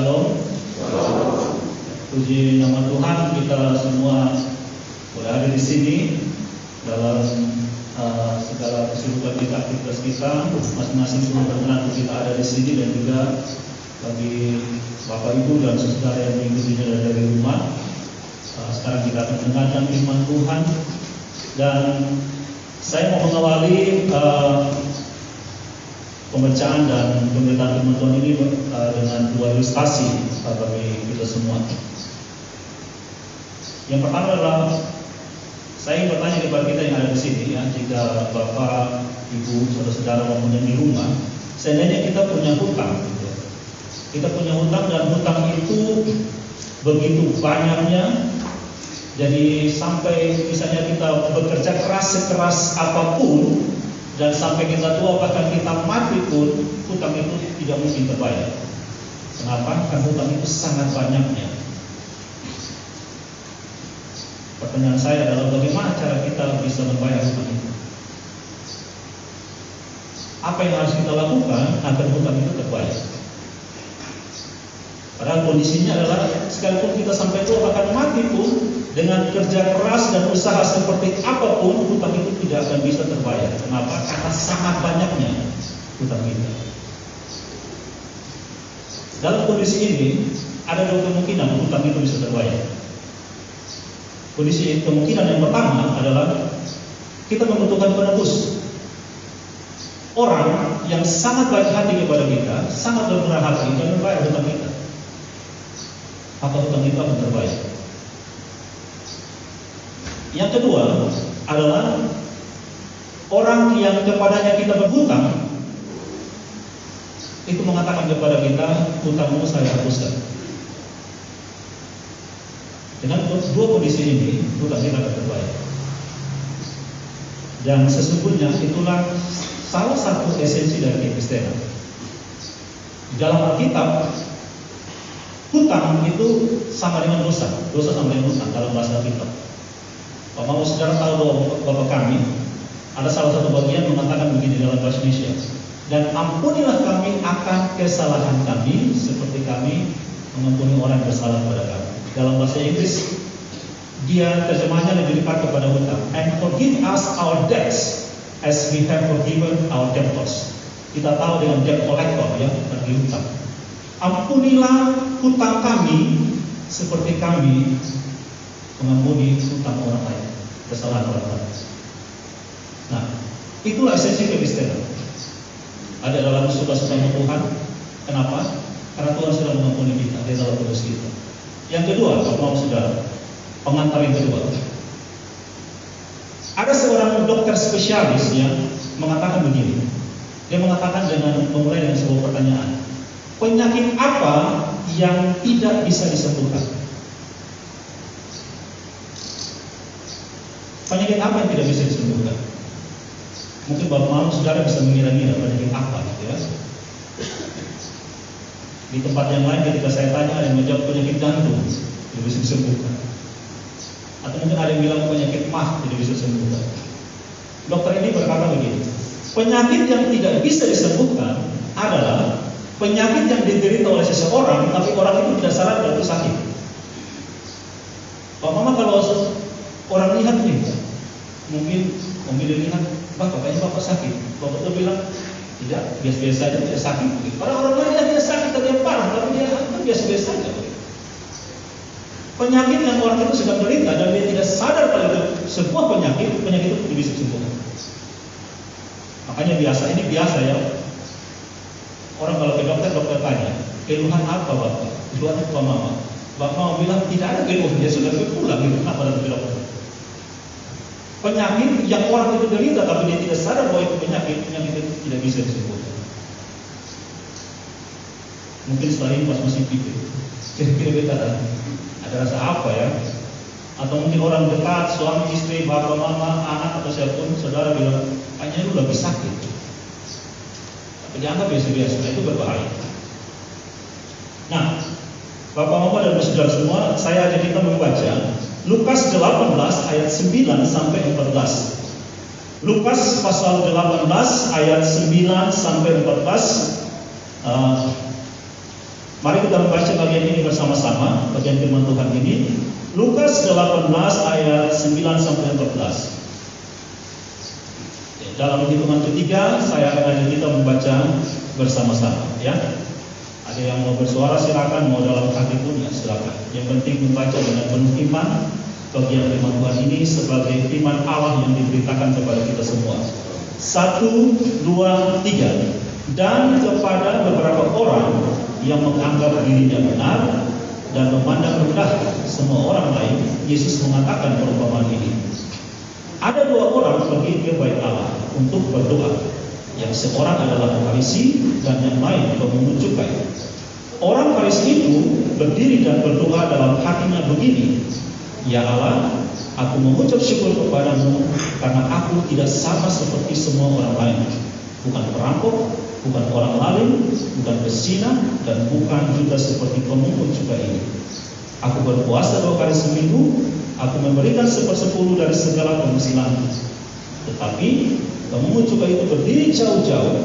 Shalom. Puji nama Tuhan, kita semua boleh ada di sini dalam segala kesibukan kita, aktivitas kita, masing-masing pun berkenan kita ada di sini, dan juga bagi Bapak Ibu dan saudara yang mengikutinya dari rumah. Sekarang kita akan mendengarkan firman Tuhan, dan saya mau mengawali pembacaan dan pemberitaan firman Tuhan ini dengan dua ilustrasi bagi kita semua. Yang pertama adalah saya ingin bertanya kepada kita yang ada di sini, ya, jika Bapak, Ibu, saudara-saudara mempunyai di rumah, seandainya kita punya hutang, gitu. Kita punya hutang dan hutang itu begitu banyaknya, jadi sampai misalnya kita bekerja keras sekeras apapun, dan sampai kita tua bahkan kita mati pun hutang itu tidak mungkin terbayar. Kenapa? Karena hutang itu sangat banyaknya. Pertanyaan saya adalah bagaimana cara kita bisa membayar hutang itu? Apa yang harus kita lakukan agar hutang itu terbayar? Padahal kondisinya adalah sekalipun kita sampai tua bahkan mati pun, dengan kerja keras dan usaha seperti apapun, hutang itu tidak akan bisa terbayar. Kenapa? Karena sangat banyaknya hutang kita. Dalam kondisi ini ada dua kemungkinan hutang itu bisa terbayar. Kondisi kemungkinan yang pertama adalah kita membutuhkan penebus. Orang yang sangat baik hati kepada kita, sangat bermurah hati, dan membayar hutang kita, maka hutang itu akan terbayar. Yang kedua adalah orang yang kepadanya kita berhutang itu mengatakan kepada kita, hutangmu saya hapuskan. Dengan dua kondisi ini, hutang kita akan terbayar. Dan sesungguhnya itulah salah satu esensi dari kekristenan. Di dalam Alkitab, hutang itu sama dengan dosa. Dosa sama dengan hutang dalam bahasa Alkitab. Bapak mau saudara tahu bahwa Bapak kami ada salah satu bagian mengatakan begini dalam bahasa Indonesia, dan ampunilah kami akan kesalahan kami seperti kami mengampuni orang yang bersalah kepada kami. Dalam bahasa Inggris dia terjemahnya lebih dekat kepada hutang, and forgive us our debts as we have forgiven our debtors. Kita tahu dengan debt collector, ya, bagi hutang. Ampunilah hutang kami seperti kami mengampuni hutang orang lain, kesalahan orang lain. Nah, itulah esensi kekristenan. Ada dalam suka-suka Tuhan. Kenapa? Karena Tuhan sudah mengampuni kita, Dia dalam kudus kita. Yang kedua, kalau saudara, pengantar yang kedua, ada seorang dokter spesialis yang mengatakan begini. Dia mengatakan memulai dengan sebuah pertanyaan. Penyakit apa yang tidak bisa disembuhkan? Penyakit apa yang tidak bisa disembuhkan? Mungkin Bapak mau saudara bisa mengira-ngira penyakit apa, gitu ya. Di tempat yang lain ketika saya tanya, ada yang menjawab penyakit jantung tidak bisa disembuhkan. Atau mungkin ada yang bilang penyakit mah tidak bisa disembuhkan. Dokter ini berkata begini, penyakit yang tidak bisa disembuhkan adalah penyakit yang diderita oleh seseorang, tapi orang itu tidak sadar kalau itu sakit. Pak Mama kalau orang lihat nih, mungkin lihat, Bapak kayaknya Bapak sakit. Bapak tuh bilang, tidak, biasa-biasa aja, tidak sakit. Orang lain lihat dia sakit, tapi dia parah, tapi dia kan biasa-biasa aja. Penyakit yang orang itu sedang derita dan dia tidak sadar kalau itu sebuah penyakit itu tidak bisa disembuhkan. Makanya ini biasa ya. Orang kalau ke dokter tanya, keluhan apa Bapak? Keluhan apa Mama? Bapak mau bilang tidak ada keluhan, dia sudah pulang gitu. Kenapa datang ke dokter? Penyakit yang orang itu derita tapi dia tidak sadar bahwa itu penyakit itu tidak bisa disembuhkan. Mungkin setelah ini pas masih pikir, kira-kira kita ada rasa apa ya? Atau mungkin orang dekat, suami, istri, bapak, mama, anak atau siapapun saudara bilang, kayaknya lu lagi sakit. Tapi dianggap biasa-biasa, itu berbahaya. Nah, Bapak, Mama dan saudara semua, saya ajak kita membaca Lukas 18 ayat 9 sampai 14. Lukas pasal 18 ayat 9 sampai 14. Mari kita membaca bagian ini bersama-sama, bagian firman Tuhan ini. Lukas 18 ayat 9 sampai 14. Dalam hitungan ketiga, saya akan ajak kita membaca bersama-sama, ya. Ada yang mau bersuara silakan, mau dalam hati pun ya silakan. Yang penting membaca dengan penuh iman bagian firman Tuhan ini sebagai firman Allah yang diberitakan kepada kita semua. 1, 2, 3. Dan kepada beberapa orang yang menganggap dirinya benar dan memandang rendah semua orang lain, Yesus mengatakan perumpamaan ini. Ada 2 orang pergi ke bait Allah untuk berdoa. Yang seorang adalah Farisi dan yang lain pemungut cukai. Orang Farisi itu berdiri dan berdoa dalam hatinya begini, Ya Allah, aku mengucap syukur kepadamu karena aku tidak sama seperti semua orang lain. Bukan perampok, bukan orang lalim, bukan pezina, dan bukan juga seperti pemungut cukai ini. Aku berpuasa 2 kali seminggu, aku memberikan 1/10 dari segala penghasilanku. Tetapi pemungut cukai itu berdiri jauh-jauh,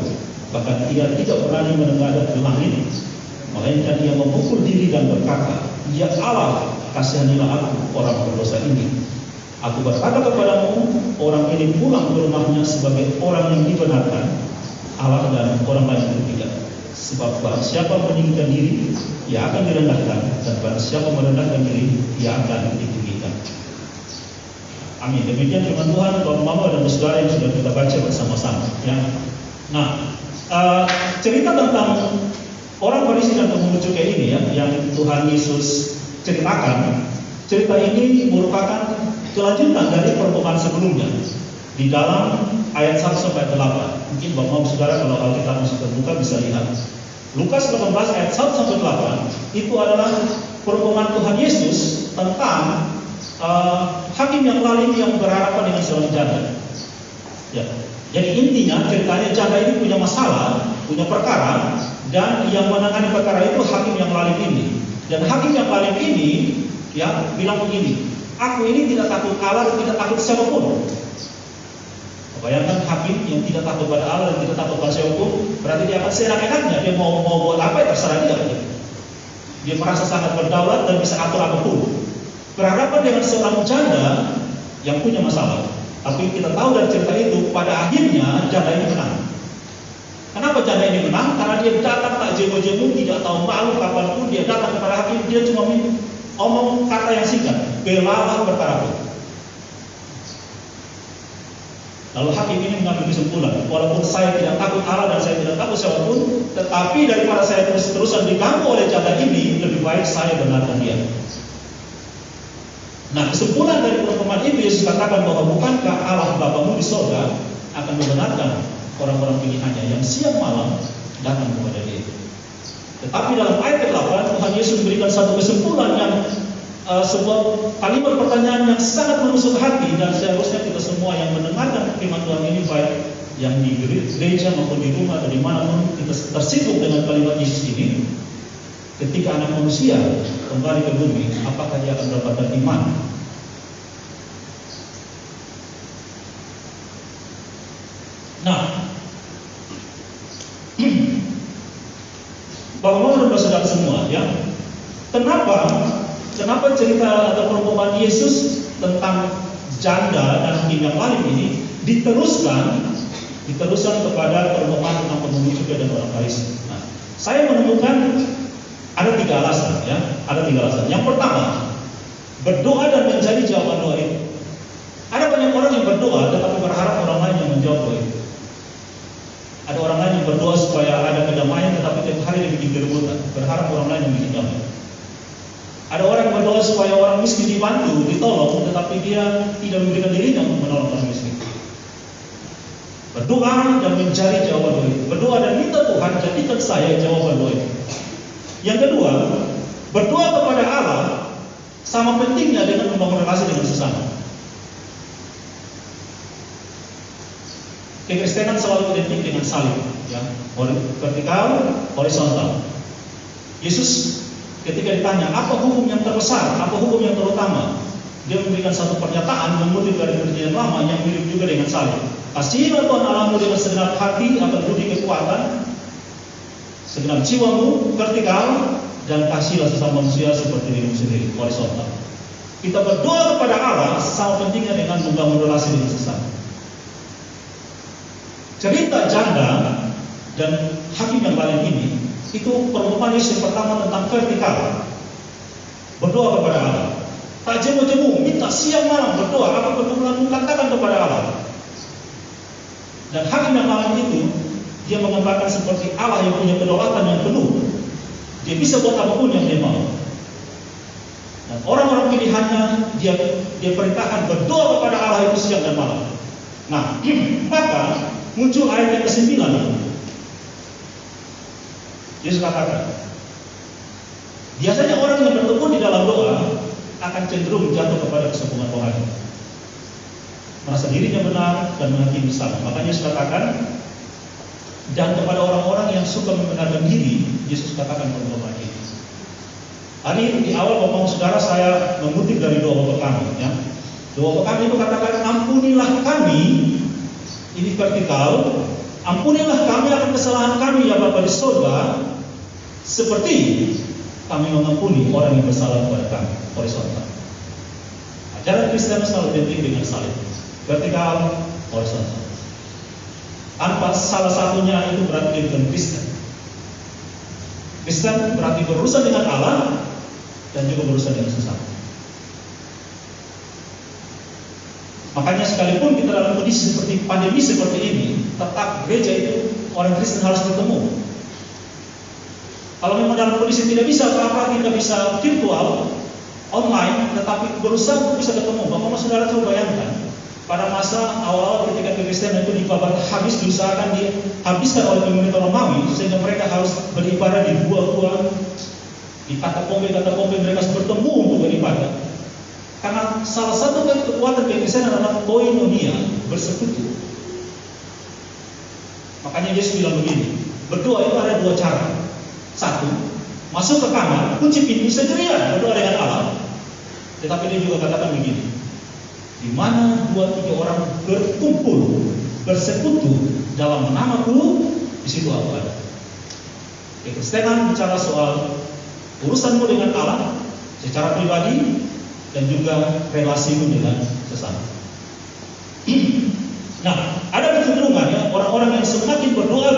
bahkan ia tidak berani menengadah ke langit, melainkan ia memukul diri dan berkata, Ya Allah, kasihanilah aku orang berdosa ini. Aku berkata kepadamu, orang ini pulang ke rumahnya sebagai orang yang dibenarkan Allah dan orang lain itu tidak. Sebab barang siapa meninggikan diri, ia akan direndahkan, dan barang siapa merendahkan diri, ia akan ditinggikan. Amin. Demikian firman Tuhan, Bapak, Mama, dan saudara yang sudah kita baca bersama-sama. Ya. Nah, cerita tentang orang Farisi dan pemungut cukai ini ya, yang Tuhan Yesus ceritakan. Cerita ini merupakan kelanjutan dari permukaan sebelumnya di dalam ayat 1 sampai 8. Mungkin Bapak Saudara kalau Alkitab masih terbuka bisa lihat. Lukas 18 ayat 1 sampai 8 itu adalah perumpamaan Tuhan Yesus tentang hakim yang lalim yang berhadapan dengan seorang janda. Ya. Jadi intinya ceritanya janda ini punya masalah, punya perkara, dan yang menangani perkara itu hakim yang lalim ini. Dan hakim yang lalim ini ya bilang begini, aku ini tidak takut Allah dan tidak takut siapapun. Bayangkan hakim yang tidak takut pada Allah dan tidak takut pada siapapun, berarti dia akan seenak-enaknya, dia mau buat apa ya terserah dia. Dia merasa sangat berdaulat dan bisa atur apapun. Berhadapan dengan seorang janda yang punya masalah. Tapi kita tahu dari cerita itu, pada akhirnya janda ini menang. Kenapa janda ini menang? Karena dia datang tak jemu-jemu, tidak tahu malu kapanpun dia datang kepada hakim, dia cuma omong kata yang singkat, belalah perkaraku. Lalu hakim ini mengambil kesimpulan, walaupun saya tidak takut Allah dan saya tidak takut siapapun, tetapi daripada saya terus-terusan diganggu oleh janda ini, lebih baik saya benarkan dia. Nah, kesimpulan dari perumpamaan itu Yesus katakan bahwa bukankah Allah Bapamu di sorga akan membenarkan orang-orang pilihannya yang siang malam datang kepada dia. Tetapi dalam ayat ke-8 Tuhan Yesus memberikan satu kesimpulan yang sebuah kalimat pertanyaan yang sangat menusuk hati, dan seharusnya kita semua yang mendengarkan firman Tuhan ini, baik yang di gereja maupun di rumah atau dimanapun, kita tersinggung dengan kalimat Yesus ini. Ketika anak manusia kembali ke bumi, apakah dia akan mendapatkan iman? Nah, Bapak-Bapak dan saudara semua, ya, kenapa cerita atau perumpamaan Yesus tentang janda dan hakim yang lalim ini diteruskan kepada perumpamaan tentang pemungut cukai dan orang Farisi? Nah, saya menemukan ada 3 alasan, ya. Ada 3 alasan. Yang pertama, berdoa dan menjadi jawaban doa itu. Ada banyak orang yang berdoa tetapi berharap orang lain yang menjawab doa itu. Ada orang lain yang berdoa supaya ada kedamaian tetapi tiap hari dia bikin keributan, berharap orang lain yang bikin damai. Ada orang yang berdoa supaya orang miskin dibantu, ditolong, tetapi dia tidak memberikan dirinya untuk menolong orang miskin. Berdoa dan mencari jawaban doa itu. Berdoa dan minta Tuhan jadikan saya jawaban doa itu. Yang kedua, berdoa kepada Allah sama pentingnya dengan membangun relasi dengan sesama. Kekristenan selalu identik dengan salib, ya, vertikal, horizontal. Yesus ketika ditanya apa hukum yang terbesar, apa hukum yang terutama, dia memberikan satu pernyataan mengutip dari Perjanjian Lama yang mirip juga dengan salib. Kasihilah Tuhan Allahmu dengan segenap hati, akan budi kekuatan, segenap jiwamu, vertikal, dan kasihlah sesama manusia seperti dirimu sendiri, horizontal. Kita berdoa kepada Allah sama pentingnya dengan membangun relasi dengan sesama. Cerita janda dan hakim yang lain ini itu perumpamaan Yesus yang pertama tentang vertikal. Berdoa kepada Allah. Tak jemu-jemu, minta siang malam berdoa, apa pertemuan katakan kepada Allah. Dan hakim yang lain itu dia menggambarkan seperti Allah yang punya kedaulatan yang penuh. Dia bisa buat apapun yang dia mau. Dan orang-orang pilihannya dia perintahkan berdoa kepada Allah itu siang dan malam. Nah, maka muncul ayat yang ke-9. Yesus katakan, biasanya orang yang bertekun di dalam doa akan cenderung jatuh kepada kesombongan rohani, merasa dirinya benar dan menghakimi sama. Makanya Yesus katakan, dan kepada orang-orang yang suka membenarkan diri, Yesus katakan perumpamaan ini. Tadi di awal ngomong saudara saya mengutip dari doa Bapa kami, ya. Doa Bapa kami itu katakan, ampunilah kami, ini vertikal, ampunilah kami akan kesalahan kami ya Bapa di surga, seperti kami mengampuni orang yang bersalah kepada kami, horizontal. Ajaran Kristen selalu identik dengan salib, vertikal, horizontal. Tanpa salah satunya itu berarti bukan Kristen. Kristen berarti berurusan dengan Allah dan juga berurusan dengan sesama. Makanya sekalipun kita dalam kondisi seperti pandemi seperti ini, tetap gereja itu orang Kristen harus bertemu. Kalau memang dalam kondisi tidak bisa apa-apa, kita bisa virtual, online, tetapi berusaha untuk bisa ketemu. Bapak saudara coba bayangkan, pada masa awal ketika kekristenan itu dibabat habis, diusahakan dihabiskan oleh pemerintah Romawi, sehingga mereka harus beribadah di gua-gua, di katakombe mereka harus bertemu untuk beribadah. Karena salah satu kekuatan kekristenan adalah koinonia, bersekutu. Makanya Yesus bilang begini, berdoa itu ada dua cara. Satu, masuk ke kamar, kunci pintu sendirian, berdoa dengan Allah. Tetapi dia juga katakan begini, di mana 2-3 orang berkumpul, bersekutu dalam namaku, di situ aku ada. Kekristenan bicara soal urusanmu dengan Allah secara pribadi dan juga relasimu dengan sesama. Nah, ada kecenderungan ya, orang-orang yang semakin berdoa,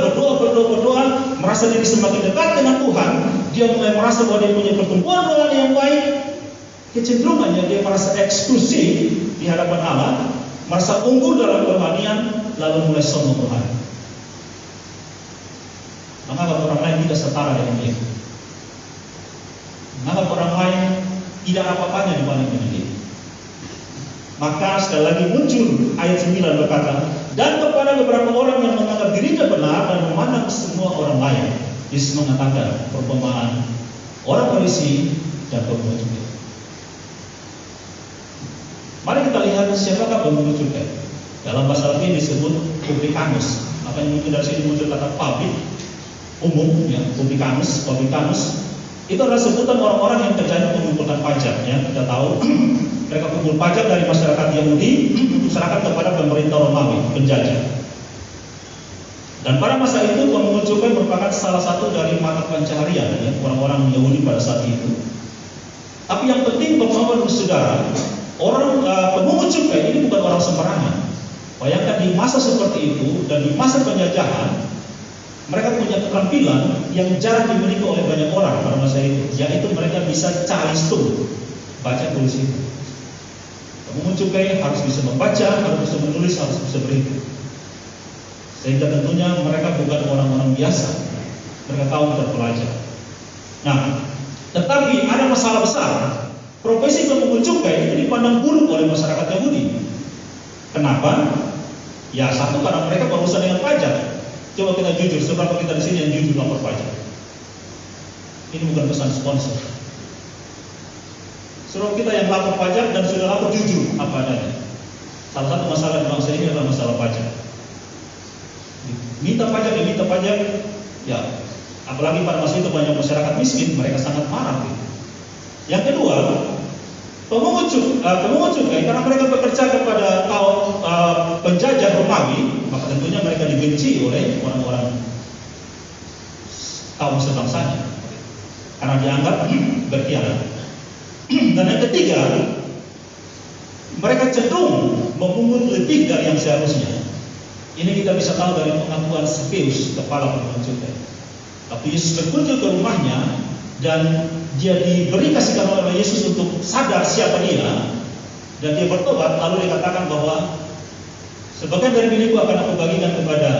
merasa diri semakin dekat dengan Tuhan, dia mulai merasa bahwa dia punya pertumbuhan rohani yang baik. Kecenderungannya dia merasa eksklusif di hadapan Allah, merasa unggul dalam kerohanian, lalu mulai sombong rohani. Menganggap orang lain tidak setara dengan dia. Menganggap orang lain tidak apa-apanya dibanding dengan dia. Maka sekali lagi muncul ayat 9 berkata, dan kepada beberapa orang yang menganggap dirinya benar dan memandang semua orang lain, Yesus mengatakan perumpamaan orang Farisi dan pemungut cukai. Mari kita lihat siapakah pemungut cukai. Dalam bahasa Latin disebut publicanus. Makanya mungkin dari sini muncul kata public, umum, ya, publicanus. Itu adalah sebutan orang-orang yang kerjanya mengumpulkan pajak. Ya, kita tahu mereka kumpul pajak dari masyarakat Yahudi untuk serahkan kepada pemerintah Romawi, penjajah. Dan pada masa itu pemungut cukai merupakan salah satu dari mata pencaharian ya, orang-orang Yahudi pada saat itu. Tapi yang penting Bapak-Bapak dan Saudara, orang pemungut cukai ini bukan orang sembarangan. Bayangkan di masa seperti itu dan di masa penjajahan, mereka punya keterampilan yang jarang dimiliki oleh banyak orang pada masa itu, yaitu mereka bisa calistung, baca tulis itu. Pemungut cukai harus bisa membaca, harus bisa menulis, harus bisa berhitung. Sehingga tentunya mereka bukan orang-orang biasa, mereka tahu terpelajar. Nah, tetapi ada masalah besar. Profesi pemungut cukai itu dipandang buruk oleh masyarakat Yahudi. Kenapa? Ya satu, karena mereka berurusan dengan pajak. Coba kita jujur, seberapa kita di sini yang jujur lapor pajak? Ini bukan pesan sponsor. Suruh kita yang lapor pajak dan sudah lapor jujur apa adanya. Salah satu masalah di bangsa ini adalah masalah pajak. Minta pajak, ya apalagi pada masa itu banyak masyarakat miskin, mereka sangat marah. Yang kedua, pemungut cukai karena mereka bekerja kepada kaum penjajah Romawi, maka tentunya mereka dibenci oleh orang-orang kaum sebangsanya. karena dianggap berkhianat. Dan yang ketiga, mereka cenderung memungut lebih dari yang seharusnya. Ini kita bisa tahu dari pengakuan Sakeus, kepala pemungut cukai. Waktu Yesus berkunjung ke rumahnya dan dia diberi kasih karunia oleh Yesus untuk sadar siapa dia, dan dia bertobat, lalu dikatakan bahwa sebagian dari milikku akan aku bagikan kepada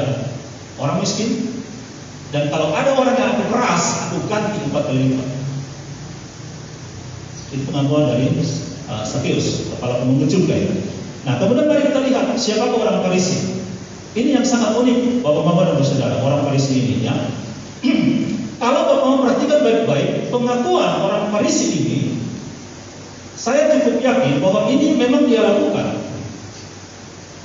orang miskin, dan kalau ada orang yang aku peras, aku ganti 4 kali lipat. Itu pengakuan dari Sakeus, kepala pemungut cukai. Nah, kemudian mari kita lihat siapa orang Farisi. Ini yang sangat unik, Bapak-bapak dan saudara, orang Farisi ini ya. Kalau Bapak perhatikan baik-baik pengakuan orang Farisi ini, saya cukup yakin bahwa ini memang dia lakukan.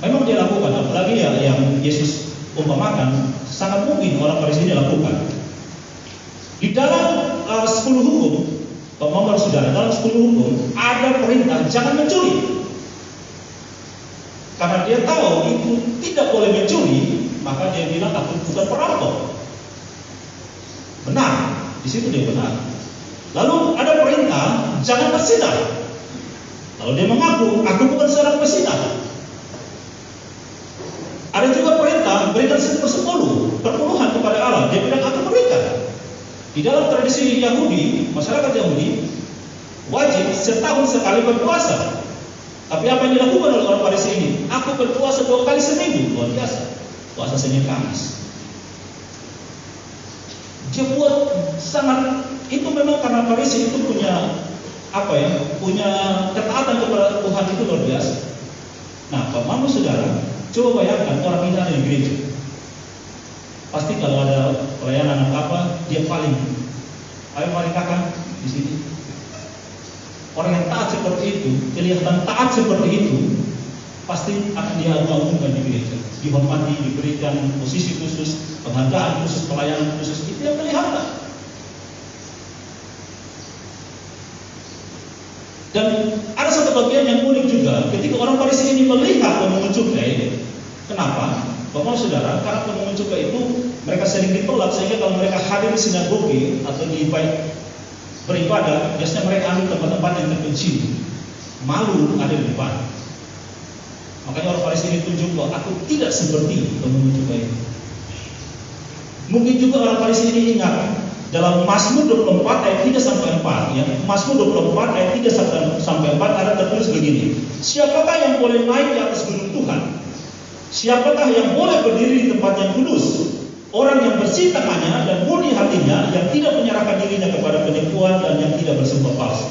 Memang dia lakukan, apalagi ya yang Yesus umpamakan, sangat mungkin orang Farisi ini lakukan. Di dalam 10 hukum, Bapak-bapak saudara, dalam 10 hukum ada perintah jangan mencuri. Karena dia tahu itu tidak boleh mencuri, maka dia bilang aku bukan perampok. Benar, di situ dia benar. Lalu ada perintah jangan berzinah. Lalu dia mengaku aku bukan seorang pezinah. Ada juga perintah berikan 10% perpuluhan kepada Allah. Dia bilang aku berikan. Di dalam tradisi Yahudi, masyarakat Yahudi wajib setahun sekali berpuasa. Tapi apa yang dilakukan oleh orang Farisi ini? Aku berpuasa 2 kali seminggu, luar biasa. Puasa Senin Kamis. Dia buat sangat, itu memang karena Farisi itu punya punya ketaatan kepada Tuhan itu luar biasa. Nah, Bapak saudara, coba bayangkan orang ini ada di gereja. Pasti kalau ada pelayanan apa, dia paling, ayo mari kakak di sini. Orang yang taat seperti itu, kelihatan taat seperti itu, pasti akan diagung-agungkan di gereja, dihormati, diberikan posisi khusus, penghargaan khusus, pelayanan khusus. Itu yang kelihatan. Dan ada satu bagian yang unik juga, ketika orang Farisi ini melihat pemungut cukai. Kenapa? Bapak saudara, karena pemungut cukai itu mereka sering ditolak, sehingga kalau mereka hadir di sinagoge atau di beribadah, biasanya mereka ambil tempat-tempat yang terpencil, malu ada di depan. Makanya orang Farisi ini tunjuk bahwa aku tidak seperti pemungut cukai. Mungkin juga orang Farisi ini ingat dalam Mazmur 24 ayat 3 sampai 4 ya. Mazmur 24 ayat 3 sampai 4 ada tertulis begini. Siapakah yang boleh naik di atas gunung Tuhan? Siapakah yang boleh berdiri di tempat yang kudus? Orang yang bersih tangannya dan murni hatinya, yang tidak menyerahkan dirinya kepada penipuan dan yang tidak bersumpah palsu.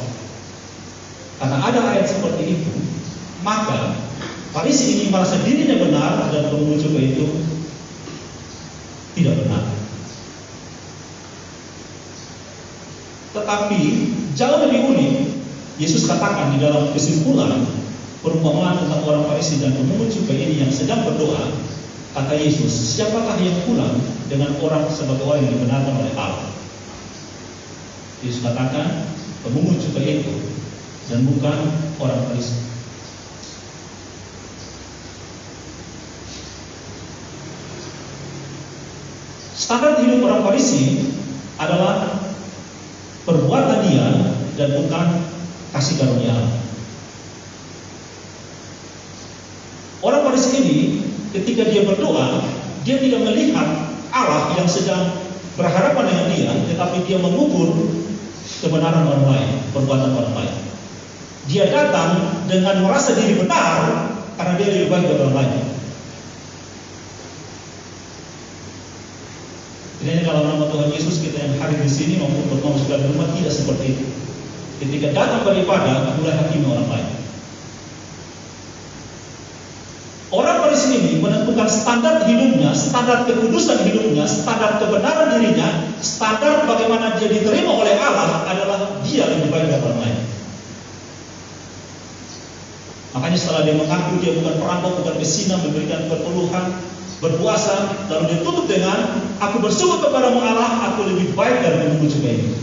Karena ada ayat seperti itu, maka Farisi ini merasa dirinya benar dan pemungut cukai itu tidak benar. Tetapi jauh lebih unik, Yesus katakan di dalam kesimpulan perumpamaan tentang orang Farisi dan pemungut cukai ini yang sedang berdoa. Kata Yesus, siapakah yang pulang dengan orang sebagai orang yang dibenarkan oleh Allah? Yesus katakan, pemungut cukai itu, dan bukan orang Farisi. Standar hidup orang Farisi adalah perbuatan dia dan bukan kasih karunia Allah. Orang Farisi ini ketika dia berdoa, dia tidak melihat Allah yang sedang berhadapan dengan dia, tetapi dia mengukur kebenaran orang lain, perbuatan orang lain. Dia datang dengan merasa diri benar karena dia lebih baik dari orang lain. Jadi kalau nama Tuhan Yesus kita yang hadir di sini maupun bertemu segala rumah tidak seperti itu. Ketika datang beribadah, mulai hakimi orang lain. Orang Farisi ini menentukan standar hidupnya, standar kekudusan hidupnya, standar kebenaran dirinya, standar bagaimana dia diterima oleh Allah adalah dia lebih baik dari orang lain. Makanya setelah dia mengaku dia bukan perampok, bukan pezina, memberikan perpuluhan, berpuasa, lalu ditutup dengan aku bersyukur kepada Allah, aku lebih baik dari pemungut cukai ini.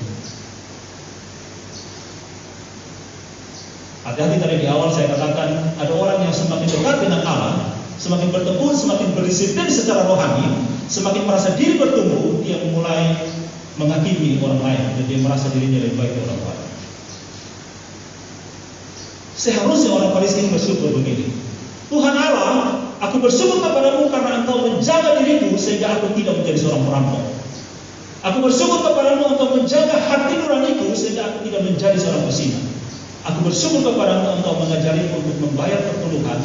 Hati-hati tadi di awal saya katakan ada orang yang semakin dekat dengan Allah, semakin bertekun, semakin berdisiplin secara rohani, semakin merasa diri bertumbuh, dia mulai menghakimi orang lain dan dia merasa dirinya lebih baik dari orang lain. Seharusnya orang Farisi ini bersyukur begini, Tuhan Allah, aku bersyukur kepadamu karena Engkau menjaga diriku sehingga aku tidak menjadi seorang perampok. Aku bersyukur kepadamu untuk menjaga hati nuraniku sehingga aku tidak menjadi seorang pesina. Aku bersyukur kepadamu Engkau mengajariku untuk membayar pertuluhan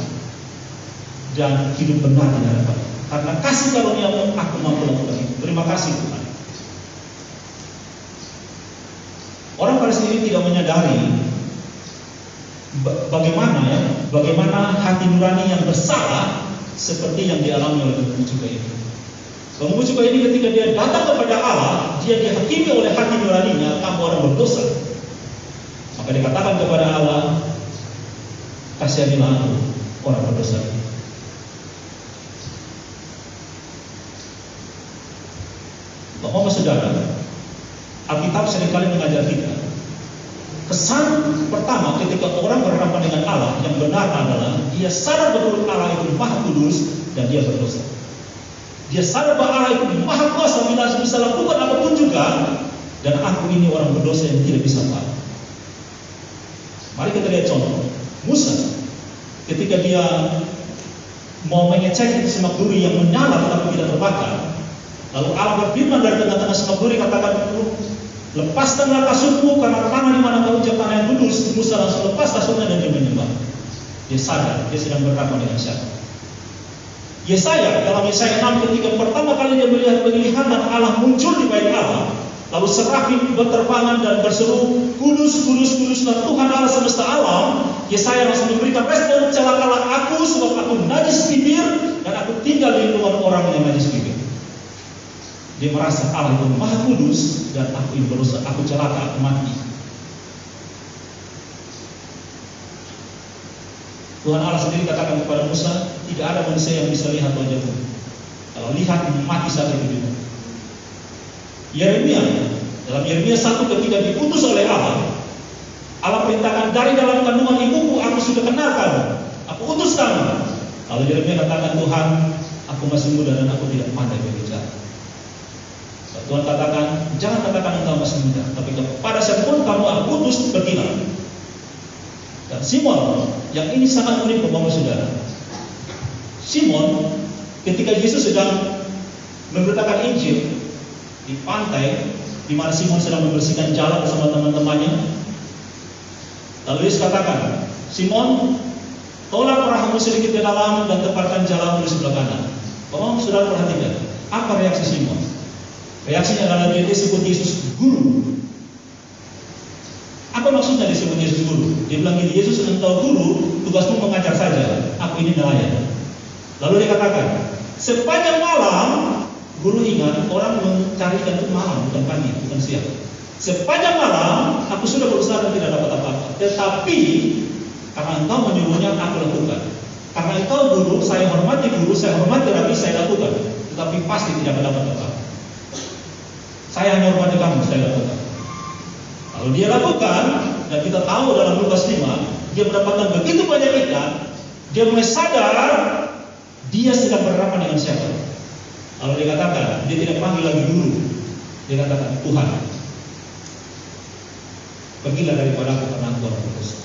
dan hidup benar di hadapan. Karena kasih karunia-Mu aku mampu lakukan itu. Terima kasih Tuhan. Orang Farisi ini tidak menyadari bagaimana hati nurani yang bersalah seperti yang dialami oleh pembunuh cukai ini. Pembunuh cukai ini ketika dia datang kepada Allah, dia dihakimi oleh hati nuraninya, kamu orang berdosa. Maka dikatakan kepada Allah, kasihanilah aku orang berdosa ini. Bapak saudara, Alkitab seringkali mengajar kita. Kesan pertama ketika orang berhadapan dengan Allah yang benar adalah dia sadar betul Allah itu Maha Kudus dan dia berdosa. Dia sadar bahwa Allah itu Maha Kuasa, bisa lakukan apapun juga, dan aku ini orang berdosa yang tidak bisa apa. Mari kita lihat contoh Musa ketika dia mau mengecek semak duri yang menyala tetapi tidak terbakar. Lalu Allah berfirman dari tengah-tengah semak duri, katakan, lepaskanlah kasurmu karena tanah di mana kau ucap tanah yang kudus. Musa langsung lepas kasurnya dan dia menyembah. Dia sadar dia sedang berhadapan dengan siapa. Yesaya dalam Yesaya 6 ketika pertama kali dia melihat penglihatan Allah muncul di bait Allah, lalu serafim berterbangan dan berseru, kudus, kudus, kuduslah Tuhan Allah semesta alam. Yesaya langsung memberikan respon, celakalah aku sebab aku najis bibir dan aku tinggal di lingkungan orang yang najis bibir. Dia merasa Allah itu Maha Kudus dan aku ini berdosa, aku celaka, aku mati. Tuhan Allah sendiri katakan kepada Musa, tidak ada manusia yang bisa lihat wajahmu. Kalau lihat, mati saat itu juga. Yeremia, dalam Yeremia 1 ketika diutus oleh Allah, Allah perintahkan, dari dalam kandungan ibuku aku sudah kenal kamu, aku utus kamu. Lalu Yeremia katakan, Tuhan, aku masih muda dan aku tidak pandai berbicara. Tuhan katakan, jangan katakan engkau masih muda, tapi kepada siapapun kamu aku utus, pergilah. Dan Simon, yang ini sangat unik Bapak Saudara. Simon, ketika Yesus sedang memberitakan Injil di pantai, di mana Simon sedang membersihkan jalan bersama teman-temannya, lalu Yesus katakan, Simon, tolak perahumu sedikit ke dalam dan tempatkan jalanmu di sebelah kanan. Bapak Saudara perhatikan, apa reaksi Simon? Reaksinya adalah dia disebut Yesus guru. Apa maksudnya disebut Yesus guru? Dia bilang gini, Yesus engkau guru, tugasmu mengajar saja, aku ini nelayan. Lalu dia katakan, sepanjang malam, guru ingat orang mencari ikan itu malam, bukan pagi, bukan siang. Sepanjang malam, aku sudah berusaha dan tidak dapat apa-apa. Tetapi karena engkau menyuruhnya, aku lakukan. Karena engkau guru, saya hormati Rabi, saya lakukan. Tetapi pasti tidak mendapat apa-apa. Saya hanya hormati kamu, saya lakukan. Lalu dia lakukan, dan kita tahu dalam Lukas 5, dia mendapatkan begitu banyak ikan, dia mulai sadar, dia sedang berhadapan dengan siapa. Lalu dia katakan, dia tidak panggil lagi guru, dia katakan, Tuhan, pergilah daripada aku karena aku orang berdosa.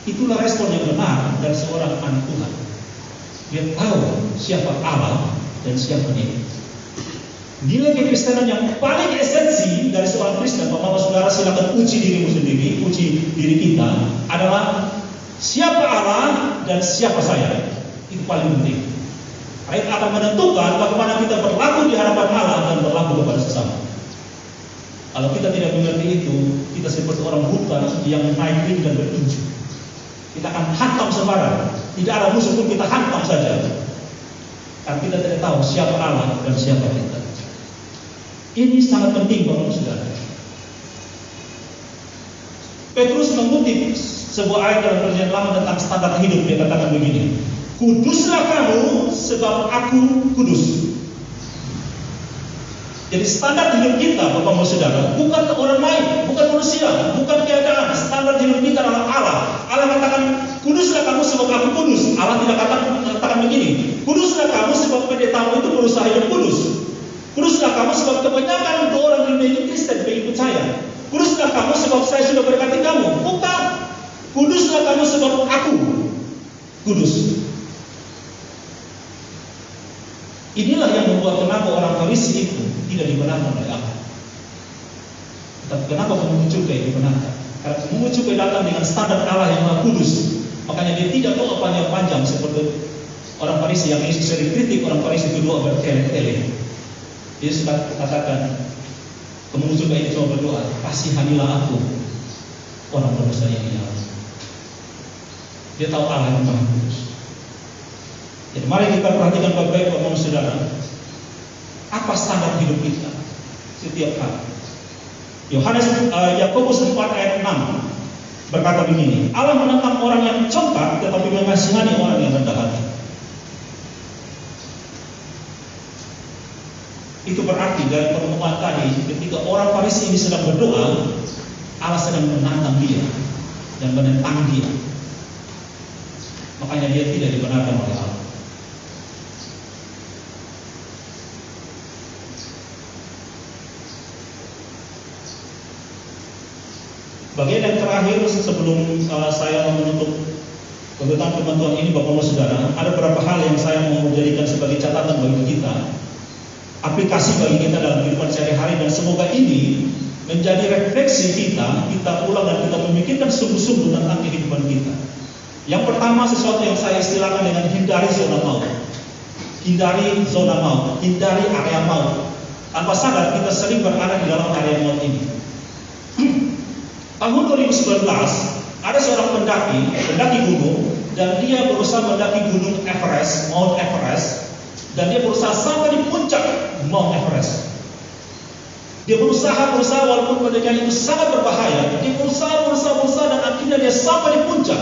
Itulah respon yang benar dari seorang anak Tuhan. Dia tahu siapa Allah dan siapa dia. Nilai kekristenan yang paling esensi dari seorang Kristen, Bapak Saudara silakan uji dirimu sendiri, uji diri kita, adalah siapa Allah dan siapa saya. Itu paling penting. Itu akan menentukan bagaimana kita berlaku di hadapan Allah dan berlaku kepada sesama. Kalau kita tidak mengerti itu, kita seperti orang buta yang naik ring dan bertinju. Kita akan hantam sembarang. Tidak ada musuh pun kita hantam saja. Karena kita tidak tahu siapa Allah dan siapa kita. Ini sangat penting Bapak Saudara. Petrus mengutip sebuah ayat dalam Perjanjian Lama tentang standar hidup. Dia katakan begini, kuduslah kamu sebab aku kudus. Jadi standar hidup kita Bapak Saudara bukan orang lain, bukan manusia, bukan keadaan. Standar hidup kita adalah Allah. Allah katakan, kuduslah kamu sebab aku kudus. Allah tidak katakan begini, kuduslah kamu sebab pendetamu itu berusaha hidup kudus. Kuduslah kamu sebab kudus. Inilah yang membuat kenapa orang Farisi itu tidak dibenarkan oleh Allah. Tapi kenapa pemungut cukai dibenarkan? Karena pemungut cukai datang dengan standar Allah yang Maha Kudus. Makanya dia tidak doa panjang-panjang seperti orang Farisi yang Yesus sering kritik. Orang Farisi itu doa bertele-tele. Yesus katakan, pemungut cukai itu cuma berdoa, kasihanilah aku, orang berdosa ini ya Allah. Dia tahu Allah yang Maha Kudus. Jadi mari kita perhatikan baik-baik Bapak Saudara, apa standar hidup kita setiap hari. Yakobus 4 ayat 6 berkata begini, Allah menentang orang yang congkak tetapi mengasihani orang yang rendah hati. Itu berarti dari pertemuan tadi, ketika orang Farisi ini sedang berdoa, Allah sedang menantang dia dan menentang dia. Makanya dia tidak dibenarkan oleh Allah. Bagian yang terakhir sebelum saya menutup tentang teman-teman ini Bapak-Bapak Saudara, ada beberapa hal yang saya mau menjadikan sebagai catatan bagi kita, aplikasi bagi kita dalam kehidupan sehari-hari, dan semoga ini menjadi refleksi kita ulang dan kita memikirkan sungguh-sungguh tentang kehidupan kita. Yang pertama, sesuatu yang saya istilahkan dengan hindari zona maut. Hindari zona maut, hindari area maut. Tanpa sadar kita sering berada di dalam area maut ini. Tahun 2019 ada seorang pendaki gunung, dan dia berusaha mendaki gunung Everest, Mount Everest, dan dia berusaha sampai di puncak Mount Everest. Dia berusaha walaupun pendakian itu sangat berbahaya. Dia berusaha dan akhirnya dia sampai di puncak.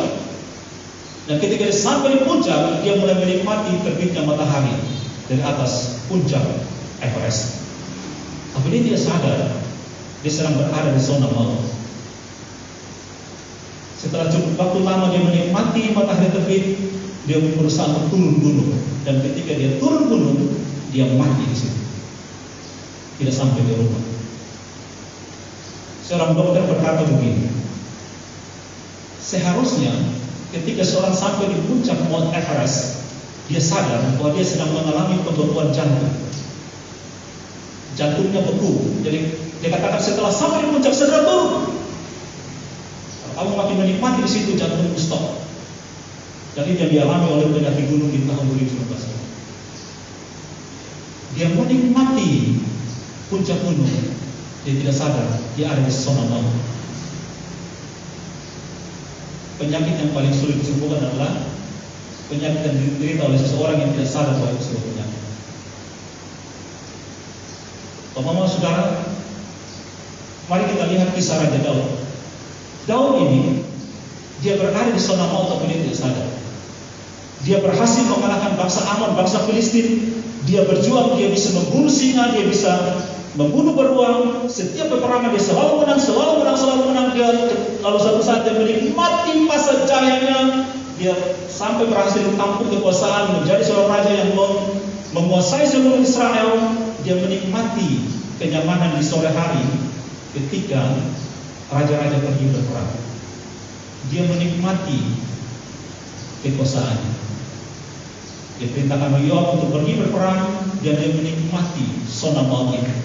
Dan ketika dia sampai di puncak, dia mulai menikmati terbitnya matahari dari atas puncak Everest. Tapi dia tidak sadar dia sedang berada di zona maut. Setelah cukup waktu lama dia menikmati matahari terbit, dia berusaha untuk turun gunung, dan ketika dia turun gunung, dia mati di situ. Tidak sampai di rumah. Seorang dokter berkata begini, seharusnya ketika seorang sampai di puncak Mount Everest, dia sadar bahwa dia sedang mengalami pembekuan jantung. Jantungnya beku. Jadi dia katakan setelah sampai di puncak segera turun. Kamu makin menikmati di situ, jantungmu stop. Jadi yang dialami oleh pendaki gunung di tahun 2019. Dia menikmati puncak gunung, dia tidak sadar dia ada di zona maut. Penyakit yang paling sulit disembuhkan adalah penyakit yang diderita oleh seseorang yang tidak sadar bahwa itu sebuah penyakit. Bapak-bapak saudara, mari kita lihat kisah Raja Daud. Daud ini, dia berada di zona maut tapi dia tidak sadar. Dia berhasil mengalahkan bangsa Amon, bangsa Filistin. Dia berjuang, dia bisa membunuh singa, dia bisa membunuh beruang. Setiap peperangan dia selalu menang. Dia lalu suatu saat dia menikmati masa jayanya. Dia sampai berhasil tampuk kekuasaan, menjadi seorang raja yang menguasai seluruh Israel. Dia menikmati kenyamanan di sore hari ketika raja-raja pergi berperang. Dia menikmati kekuasaan. Dia perintahkan Yoab untuk pergi berperang, dan dia menikmati zona maut itu.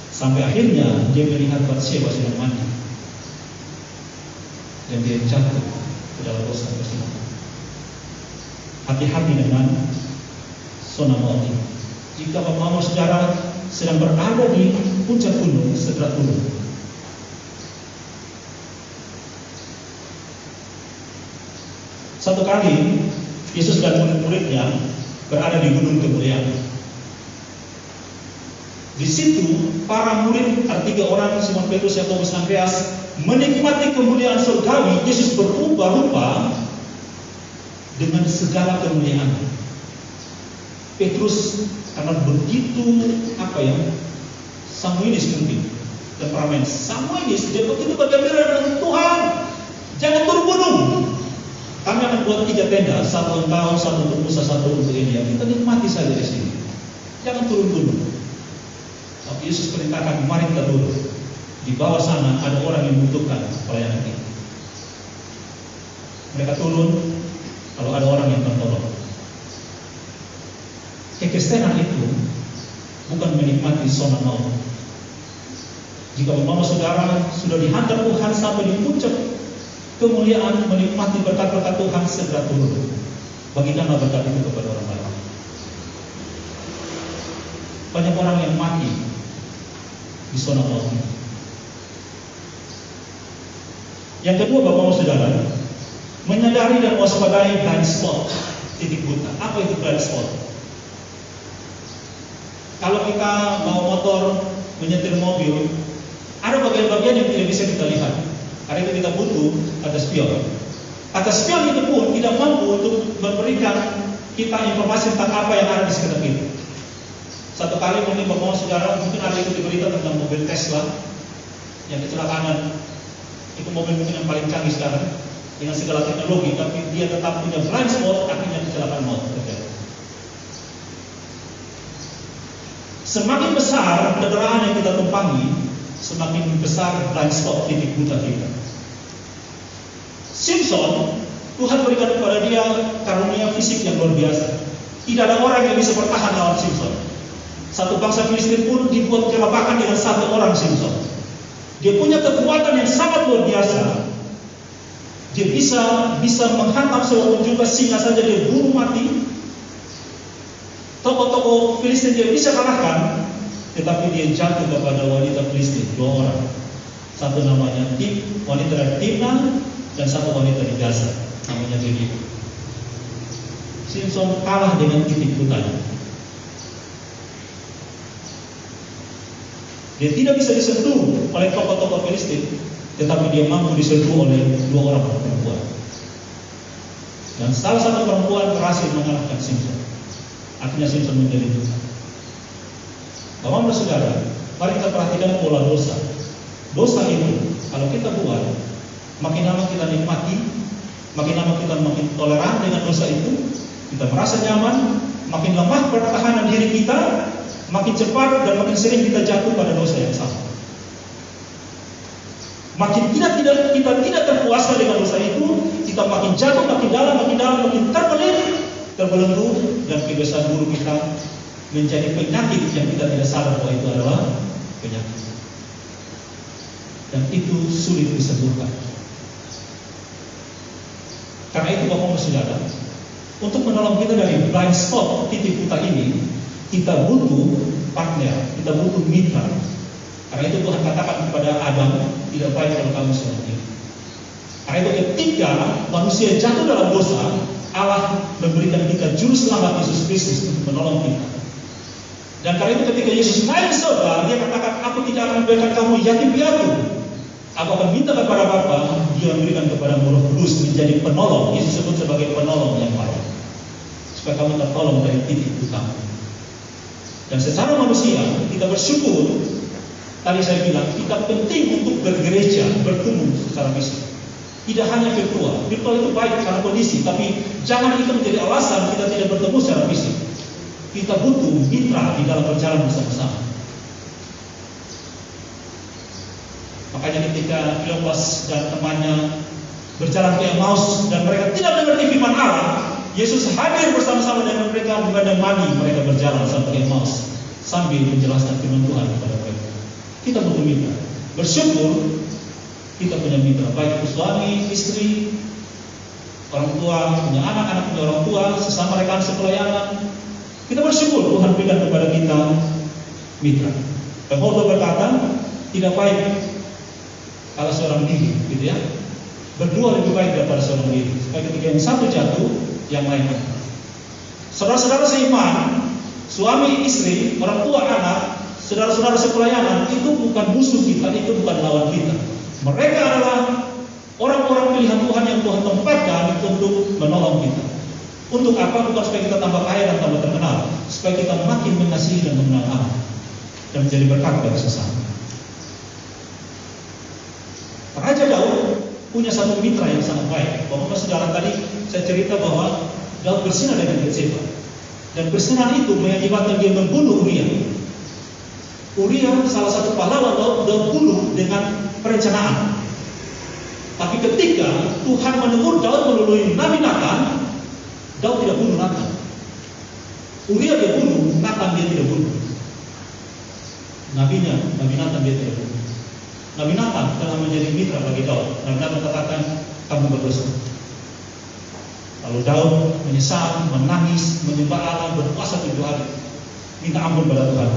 Sampai akhirnya dia melihat Batsheba sedang mati, dan dia jatuh ke dalam dosa tersebut. Hati-hati dengan zona maut ini. Jika Bapak-bapak saudara sedang berada di puncak gunung, segera turun. Satu kali Yesus dan murid-muridnya berada di gunung kemuliaan. Di situ para murid, ada 3 orang, Simon Petrus, Yakobus, Andreas, menikmati kemuliaan surgawi. Yesus berubah rupa dengan segala kemuliaan. Petrus karena begitu sanguinis mungkin temperamen. Sanguinis, dia begitu bergembira dengan Tuhan. Jangan turun gunung. Kami akan buat 3 tenda, satu engkau, satu untuk Musa, satu untuk Elia. Kita nikmati saja di sini. Jangan turun gunung. Tapi Yesus perintahkan, mari kita turun. Di bawah sana ada orang yang membutuhkan pelayanan kita. Mereka turun, kalau ada orang yang kekristenan itu bukan menikmati zona maut. Jika umpama saudara sudah dihantar Tuhan sampai di puncak kemuliaan, menikmati berkat-berkat Tuhan, segera turun. Bagikanlah berkat itu kepada orang lain. Banyak orang yang mati di zona maut. Yang kedua, Bapak-Ibu Saudara, menyadari dan waspadai blind spot, titik buta. Apa itu blind spot? Kalau kita bawa motor, menyetir mobil, ada bagian-bagian yang tidak bisa kita lihat. Karena itu kita butuh kata spion. Kata spion itu pun tidak mampu untuk memberikan kita informasi tentang apa yang ada di sekitar kita. Satu kali mungkin Bapak Saudara mungkin ada ikuti berita tentang mobil Tesla yang kecelakaan. Itu mobil mungkin yang paling canggih sekarang dengan segala teknologi, tapi dia tetap punya blind spot, akhirnya kecelakaan maut terjadi. Semakin besar kendaraan yang kita tumpangi, semakin besar blind spot, titik buta kita. Simpson, Tuhan berikan kepada dia karunia fisik yang luar biasa. Tidak ada orang yang bisa bertahan lawan Simpson. Satu bangsa Filistin pun dibuat kelabakan dengan satu orang Simpson. Dia punya kekuatan yang sangat luar biasa. Dia bisa menghantam seorang juga, singa saja dia bunuh mati. Tokoh-tokoh Filistin dia bisa kalahkan, tetapi dia jatuh kepada wanita Filistin, 2 orang. Satu namanya wanita dari Timna, dan satu wanita di Gaza, namanya Dewi. Simpson kalah dengan titik butanya. Dia tidak bisa disentuh oleh tokoh-tokoh Filistin, tetapi dia mampu disentuh oleh 2 orang perempuan. Dan salah satu perempuan berhasil mengalahkan Simpson. Akhirnya Simpson menjadi buta. Bapak-Ibu Saudara, mari kita perhatikan pola dosa. Dosa itu, kalau kita buat, makin lama kita nikmati, makin lama kita makin toleran dengan dosa itu, kita merasa nyaman, makin lemah pertahanan diri kita, makin cepat dan makin sering kita jatuh pada dosa yang sama. Makin kita tidak terpuaskan dengan dosa itu, kita makin jatuh, makin dalam, makin terbelenggu, dan kebiasaan buruk kita menjadi penyakit yang kita tidak sadar bahwa itu adalah penyakit. Dan itu sulit disembuhkan. Karena itu Bapak-Ibu Saudara, untuk menolong kita dari blind spot, titik buta ini, kita butuh partner, kita butuh mitra. Karena itu Tuhan katakan kepada Adam, tidak baik kalau kamu seorang diri. Karena itu ketika manusia jatuh dalam dosa, Allah memberikan kita juru selamat Yesus Kristus untuk menolong kita. Dan karena itu ketika Yesus naik ke surga, dia katakan, aku tidak akan memberikan kamu yatim piatu. Aku akan minta kepada Bapa, dia memberikan kepada Roh Kudus menjadi penolong. Yesus sebut sebagai penolong yang baik, supaya kamu tertolong dari titik utama. Dan secara manusia kita bersyukur. Tadi saya bilang kita penting untuk bergereja, bertumbuh secara fisik. Tidak hanya virtual. Virtual itu baik karena kondisi, tapi jangan itu menjadi alasan kita tidak bertemu secara fisik. Kita butuh mitra di dalam perjalanan bersama-sama. Makanya ketika Kleopas dan temannya berjalan ke Emmaus dan mereka tidak mengerti firman Allah, Yesus hadir bersama-sama dengan mereka di padang mani. Mereka berjalan sampai ke Emmaus sambil menjelaskan firman Tuhan kepada mereka. Kita butuh mitra. Bersyukur kita punya mitra, baik itu suami, istri, orang tua, punya anak punya orang tua, sesama rekan sepelayanan. Kita bersyukur Tuhan berikan kepada kita mitra. Dan Paulus berkata, tidak baik kalau seorang diri, gitu ya. Berdua lebih baik daripada seorang diri. Supaya ketika yang satu jatuh, yang lain akan. Saudara-saudara seiman, suami, istri, orang tua, anak, saudara-saudara sepelayanan, itu bukan musuh kita, itu bukan lawan kita. Mereka adalah orang-orang pilihan Tuhan yang Tuhan tempatkan untuk menolong kita. Untuk apa? Bukan supaya kita tambah kaya dan tambah terkenal, supaya kita makin mengasihi dan mengenal Allah dan menjadi berkat bagi sesama. Raja Daud punya satu mitra yang sangat baik. Bapak saudara, tadi saya cerita bahwa Daud bersinah dengan Batseba, dan persinan itu mengakibatkan dia membunuh Uria. Uria salah satu pahlawan Daud bunuh dengan perencanaan. Tapi ketika Tuhan menegur Daud melalui Nabi Nathan, Daud tidak bunuh Nathan. Uria dia bunuh, Nathan dia tidak bunuh. Nabi Nathan dia tidak bunuh. Nabi Nathan telah menjadi mitra bagi Daud. Nabi Nathan katakan, kamu berdosa. Lalu Daud menyesal, menangis, menyembah Allah, berpuasa 7 hari, minta ampun pada Tuhan.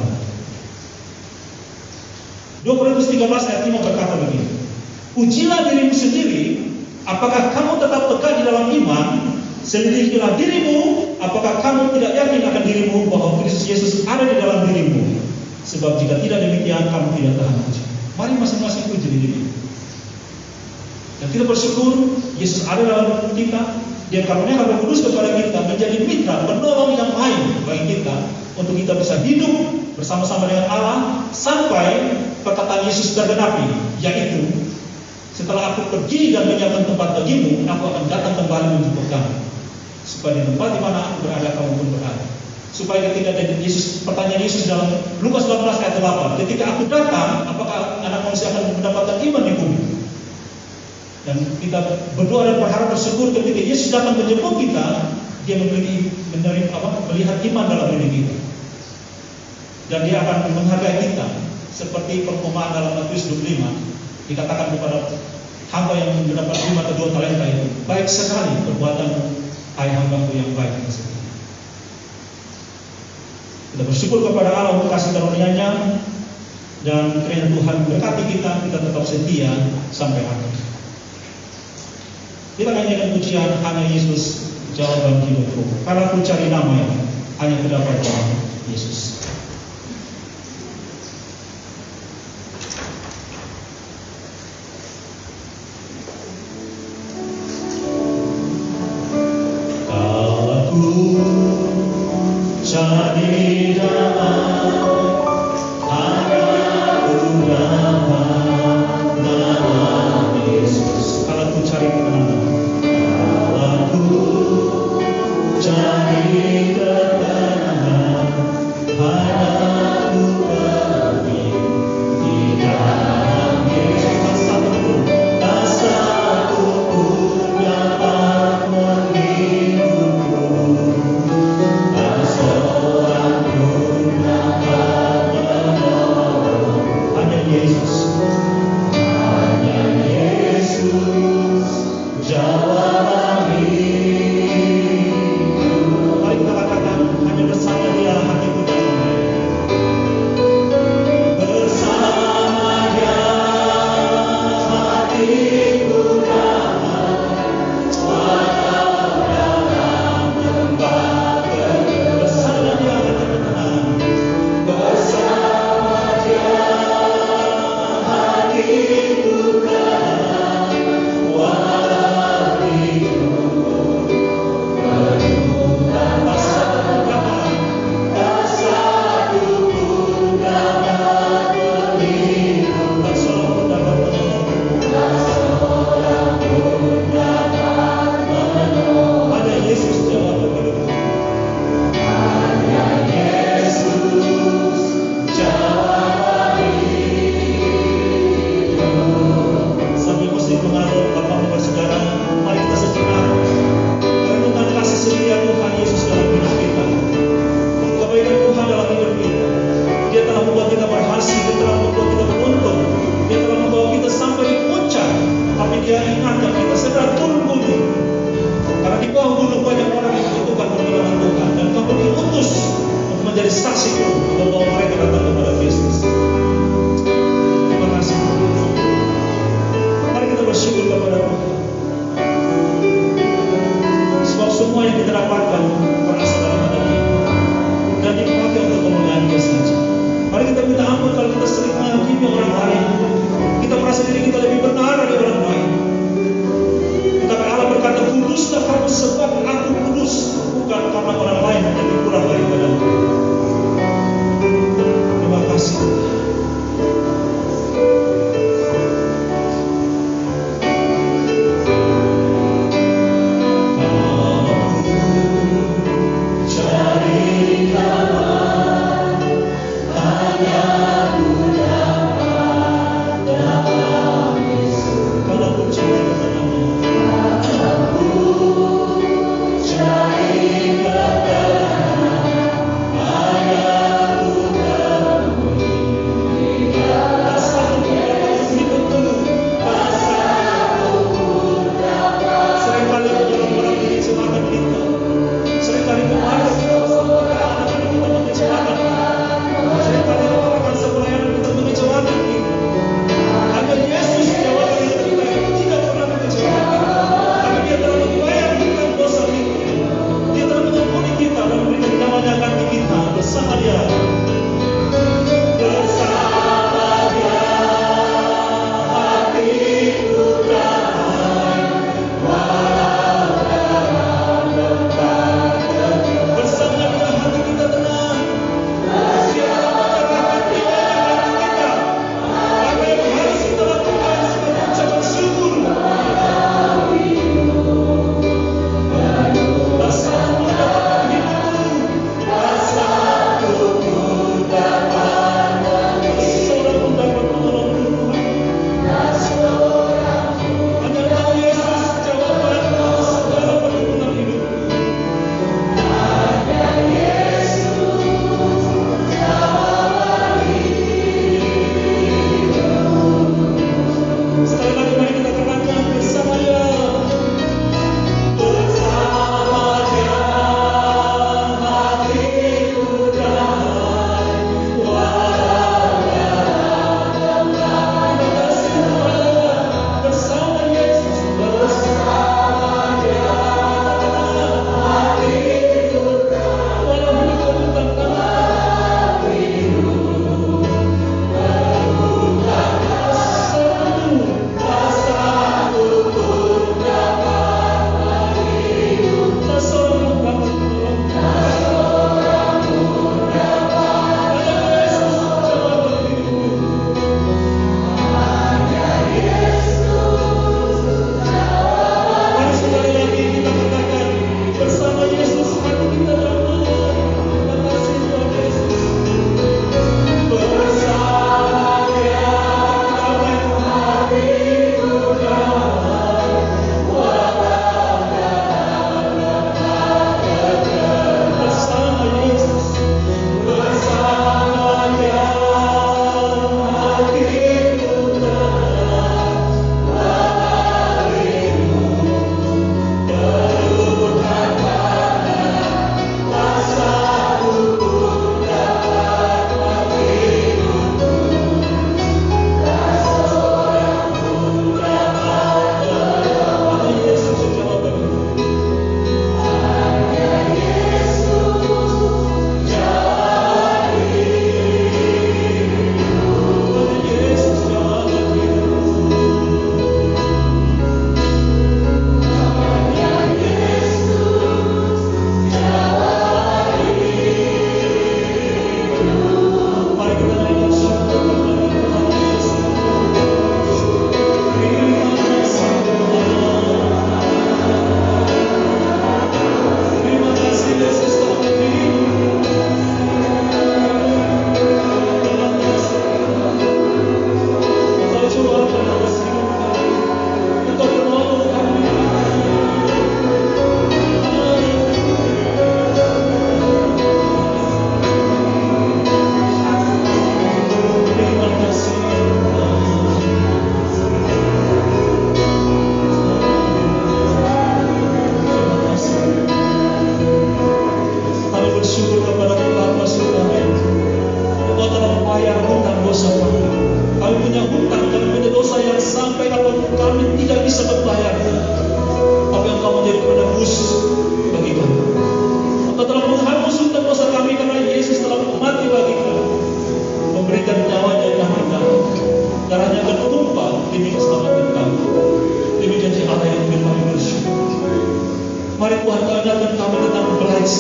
2 Korintus 13 ayat 5 berkata begini, ujilah dirimu sendiri, apakah kamu tetap tegak di dalam iman, selidikilah dirimu, apakah kamu tidak yakin akan dirimu bahwa Kristus Yesus ada di dalam dirimu, sebab jika tidak demikian kamu tidak tahan uji. Mari masing-masing uji diri kita. Dan kita bersyukur Yesus ada dalam kita. Dia karuniakan Roh Kudus kepada kita menjadi mitra, penolong yang baik bagi kita untuk kita bisa hidup bersama-sama dengan Allah sampai perkataan Yesus tergenapi, yaitu setelah aku pergi dan menyiapkan tempat bagimu, aku akan datang kembali menjemput kamu, supaya di tempat di mana aku berada kamu pun berada. Supaya ketika Yesus, pertanyaan Yesus dalam Lukas 18 ayat 8, ketika aku datang, apakah anak manusia akan mendapatkan iman di bumi? Dan kita berdoa dan berharap bersyukur ketika Yesus datang menjemput kita, dia melihat iman dalam diri kita, dan dia akan menghargai kita seperti perumpamaan dalam Matius 25 dikatakan kepada hamba yang mendapat 5 atau 2 talenta itu, baik sekali perbuatanmu, hai hambaku yang baik tersebut. Kita bersyukur kepada Allah untuk kasih karunia-Nya, dan kiranya Tuhan berkati kita tetap setia sampai akhir. Kita nyanyikan pujian hanya Yesus jawaban hidupku, karena ku cari nama yang hanya terdapat dalam Yesus. Cari nama hanya nama Yesus. Kalau ku cari kemenangan, Cari kemenangan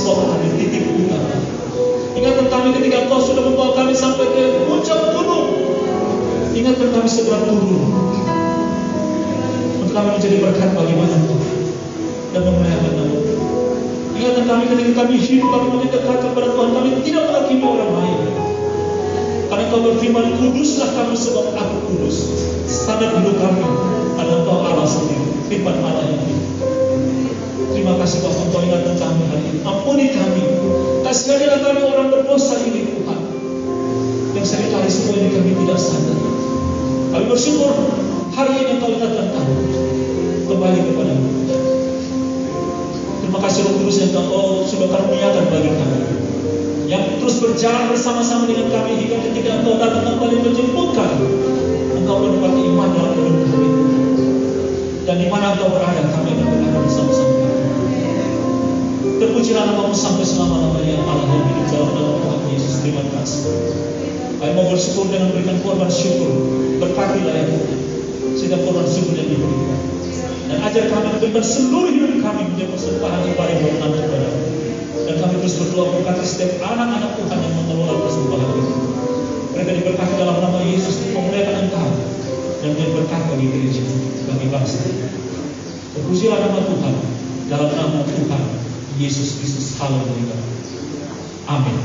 bawa kami titik utama. Ingatkan kami ketika Engkau sudah membawa kami sampai ke puncak gunung. Ingatkan kami segera turun untuk kami menjadi berkat bagi banyak orang dan memuliakan nama. Ingatkan kami ketika kami hidup, kami mendekat kepada Tuhan, kami tidak menghakimi orang lain. Karena Engkau berfirman, kuduslah kamu sebab aku kudus. Standar hidup kami adalah Engkau Allah sendiri, firman Allah yang hidup. Terima kasih Bapak, Engkau ingatkan kami hari ini. Ampuni kami. Kasihanilah kami orang berdosa ini Tuhan, yang seringkali semua ini kami tidak sadar. Kami bersyukur hari ini Engkau ingatkan kami kembali kepada-Mu. Terima kasih Roh Kudus yang Engkau sudah karuniakan bagi kami, yang terus berjalan bersama-sama dengan kami hingga ketika Engkau datang kembali menjemput kami. Engkau menepati iman dalam hidup kami, dan di mana Engkau berada, kami akan berada bersama-sama. Terpujilah nama-Mu sampai selama-lamanya, Allah yang hidup dalam nama Tuhan Yesus. Terima kasih. Kami mau bersyukur dengan memberikan korban syukur. Berkatilah ya Tuhan setiap korban syukur yang diberikan, dan ajar kami memberikan seluruh hidup kami menjadi persembahan ibadah yang berkenan kepada-Mu. Dan kami terus berdoa berkati setiap anak-anak Tuhan yang mengelola persembahan itu. Mereka diberkati dalam nama Yesus, memuliakan Engkau dan menjadi berkat bagi gereja, bagi bangsa. Terpujilah nama Tuhan dalam nama Tuhan Yesus Kristus. Haleluya. Amin.